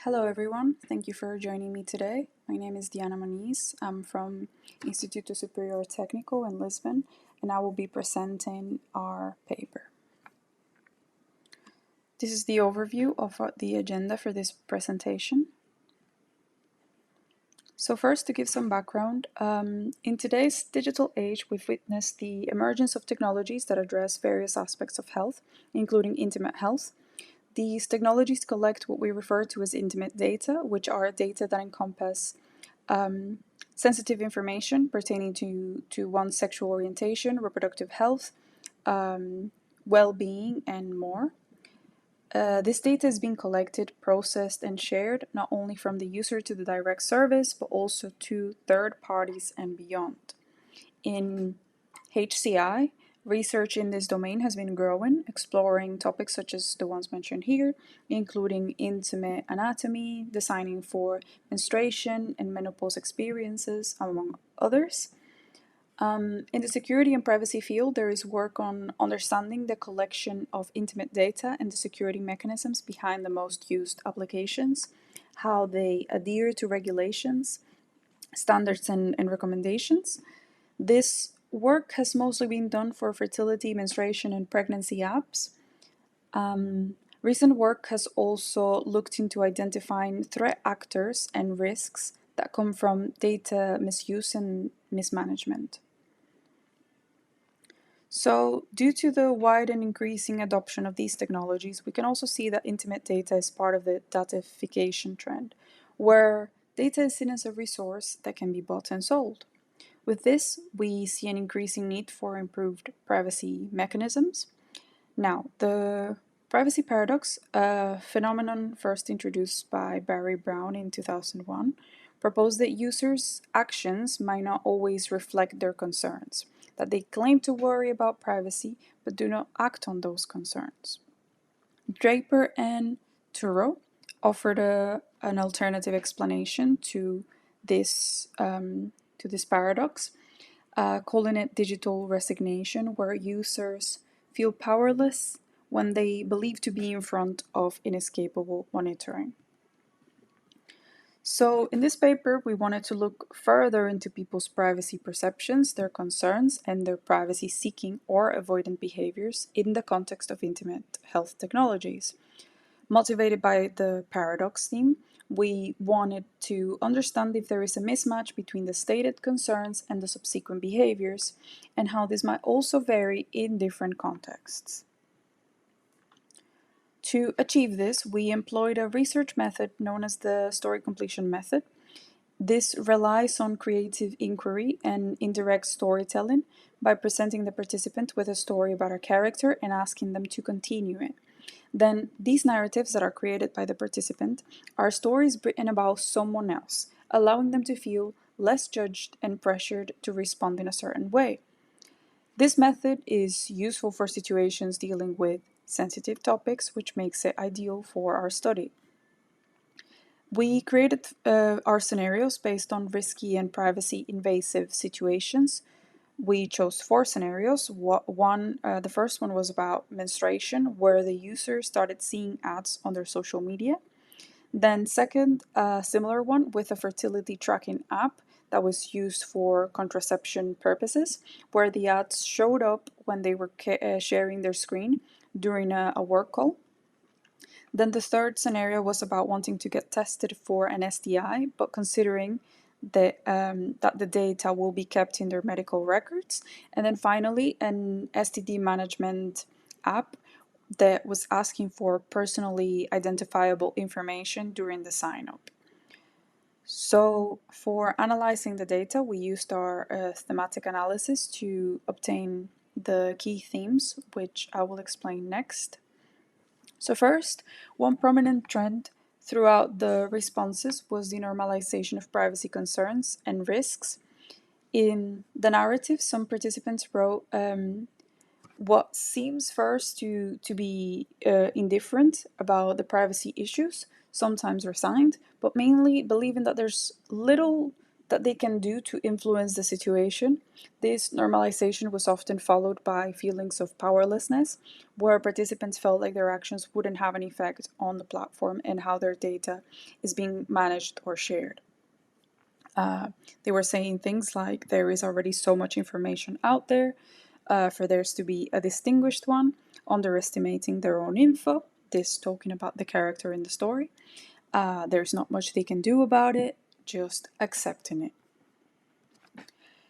Hello everyone, thank you for joining me today. My name is Diana Moniz. I'm from Instituto Superior Técnico in Lisbon, and I will be presenting our paper. This is the overview of the agenda for this presentation. So first, to give some background, in today's digital age, we've witnessed the emergence of technologies that address various aspects of health, including intimate health. These technologies collect what we refer to as intimate data, which are data that encompass sensitive information pertaining to one's sexual orientation, reproductive health, well-being, and more. This data is being collected, processed, and shared not only from the user to the direct service, but also to third parties and beyond. In HCI, research in this domain has been growing, exploring topics such as the ones mentioned here, including intimate anatomy, designing for menstruation and menopause experiences, among others. In the security and privacy field, there is work on understanding the collection of intimate data and the security mechanisms behind the most used applications, how they adhere to regulations, standards, and recommendations. This work has mostly been done for fertility, menstruation, and pregnancy apps. Recent work has also looked into identifying threat actors and risks that come from data misuse and mismanagement. So, due to the wide and increasing adoption of these technologies, we can also see that intimate data is part of the datification trend, where data is seen as a resource that can be bought and sold. With this, we see an increasing need for improved privacy mechanisms. Now, the privacy paradox, a phenomenon first introduced by Barry Brown in 2001, proposed that users' actions might not always reflect their concerns, that they claim to worry about privacy but do not act on those concerns. Draper and Turo offered an alternative explanation to this paradox, calling it digital resignation, where users feel powerless when they believe to be in front of inescapable monitoring. So in this paper, we wanted to look further into people's privacy perceptions, their concerns, and their privacy-seeking or avoidant behaviors in the context of intimate health technologies. Motivated by the paradox theme, we wanted to understand if there is a mismatch between the stated concerns and the subsequent behaviors, and how this might also vary in different contexts. To achieve this, we employed a research method known as the story completion method. This relies on creative inquiry and indirect storytelling by presenting the participant with a story about a character and asking them to continue it. Then, these narratives that are created by the participant are stories written about someone else, allowing them to feel less judged and pressured to respond in a certain way. This method is useful for situations dealing with sensitive topics, which makes it ideal for our study. We created our scenarios based on risky and privacy invasive situations. We chose 4 scenarios. The first one was about menstruation, where the user started seeing ads on their social media. Then second, a similar one with a fertility tracking app that was used for contraception purposes, where the ads showed up when they were sharing their screen during a work call. Then the third scenario was about wanting to get tested for an STI, but considering that the data will be kept in their medical records. And then finally, an STD management app that was asking for personally identifiable information during the sign-up. So for analyzing the data, we used our thematic analysis to obtain the key themes, which I will explain next. So first, one prominent trend throughout the responses was the normalization of privacy concerns and risks. In the narrative, some participants wrote what seems first to be indifferent about the privacy issues, sometimes resigned, but mainly believing that there's little that they can do to influence the situation. This normalization was often followed by feelings of powerlessness, where participants felt like their actions wouldn't have an effect on the platform and how their data is being managed or shared. They were saying things like there is already so much information out there for theirs to be a distinguished one, underestimating their own info, this talking about the character in the story. There's not much they can do about it, just accepting it.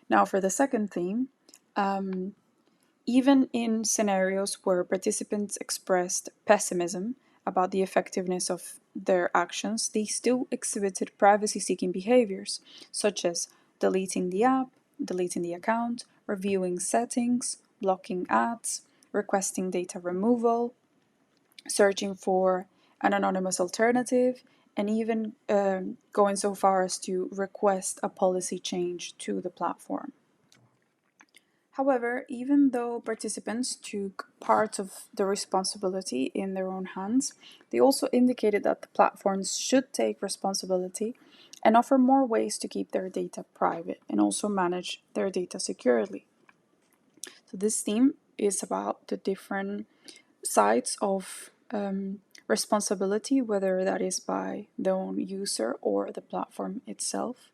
Now, for the second theme, even in scenarios where participants expressed pessimism about the effectiveness of their actions, they still exhibited privacy seeking behaviors, such as deleting the app, deleting the account, reviewing settings, blocking ads, requesting data removal, searching for an anonymous alternative, and even going so far as to request a policy change to the platform. However, even though participants took part of the responsibility in their own hands, they also indicated that the platforms should take responsibility and offer more ways to keep their data private and also manage their data securely. So, this theme is about the different sides of responsibility, whether that is by the own user or the platform itself.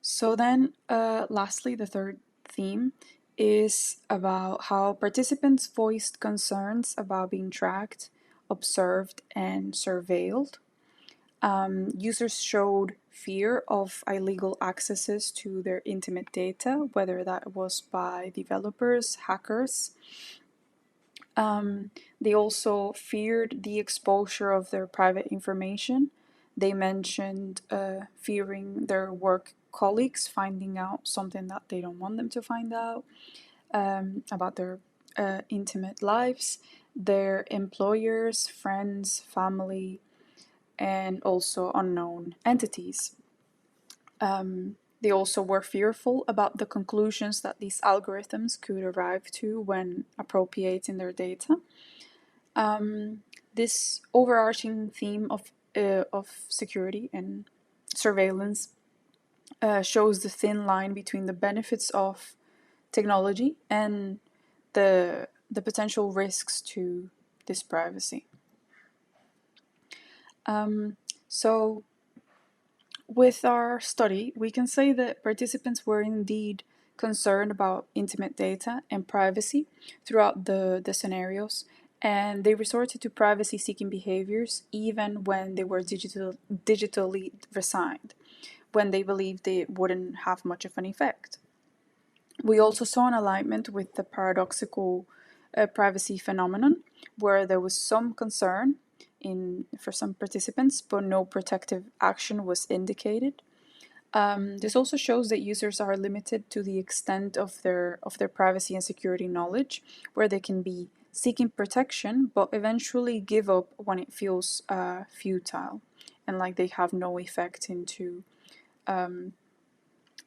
So then, lastly, the third theme is about how participants voiced concerns about being tracked, observed, and surveilled. Users showed fear of illegal accesses to their intimate data, whether that was by developers, hackers. They also feared the exposure of their private information. They mentioned fearing their work colleagues finding out something that they don't want them to find out about their intimate lives, their employers, friends, family, and also unknown entities. They also were fearful about the conclusions that these algorithms could arrive to when appropriating their data. This overarching theme of security and surveillance shows the thin line between the benefits of technology and the potential risks to this privacy. So, with our study, we can say that participants were indeed concerned about intimate data and privacy throughout the scenarios, and they resorted to privacy seeking behaviors even when they were digitally resigned, when they believed they wouldn't have much of an effect. We also saw an alignment with the paradoxical privacy phenomenon, where there was some concern for some participants, but no protective action was indicated. This also shows that users are limited to the extent of their privacy and security knowledge, where they can be seeking protection, but eventually give up when it feels futile, and like they have no effect into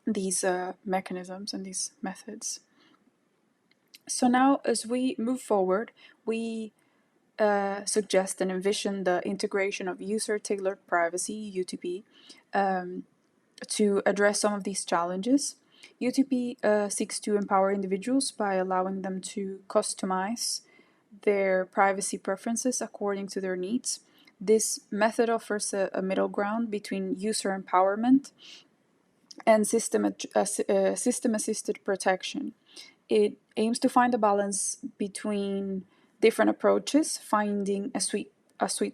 these mechanisms and these methods. So now, as we move forward, we suggest and envision the integration of user-tailored privacy (UTP) to address some of these challenges. UTP seeks to empower individuals by allowing them to customize their privacy preferences according to their needs. This method offers a middle ground between user empowerment and system-assisted protection. It aims to find a balance between different approaches, finding a sweet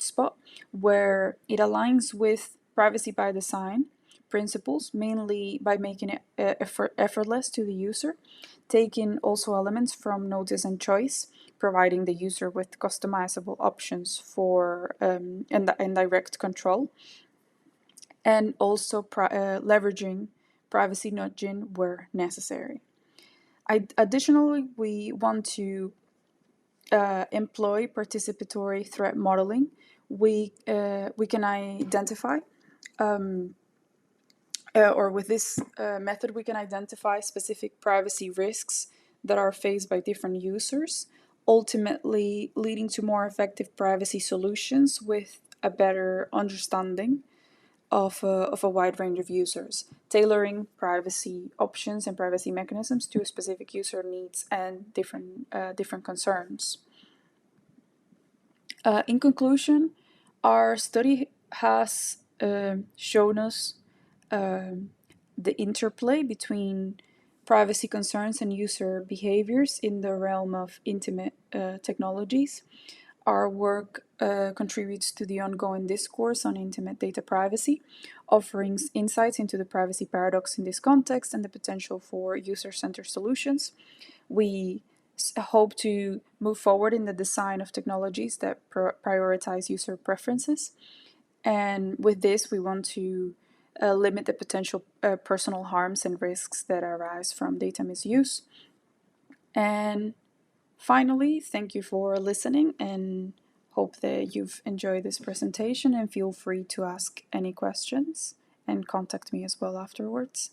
spot where it aligns with privacy by design principles, mainly by making it effortless to the user, taking also elements from notice and choice, providing the user with customizable options for and direct control, and also leveraging privacy nudging where necessary. Additionally, we want to employ participatory threat modeling. We can identify, or with this method, we can identify specific privacy risks that are faced by different users, ultimately leading to more effective privacy solutions with a better understanding of a wide range of users, tailoring privacy options and privacy mechanisms to specific user needs and different concerns. In conclusion, our study has shown us the interplay between privacy concerns and user behaviors in the realm of intimate technologies. Our work contributes to the ongoing discourse on intimate data privacy, offering insights into the privacy paradox in this context and the potential for user-centered solutions. We hope to move forward in the design of technologies that prioritize user preferences. And with this, we want to limit the potential personal harms and risks that arise from data misuse. And finally, thank you for listening and hope that you've enjoyed this presentation, and feel free to ask any questions and contact me as well afterwards.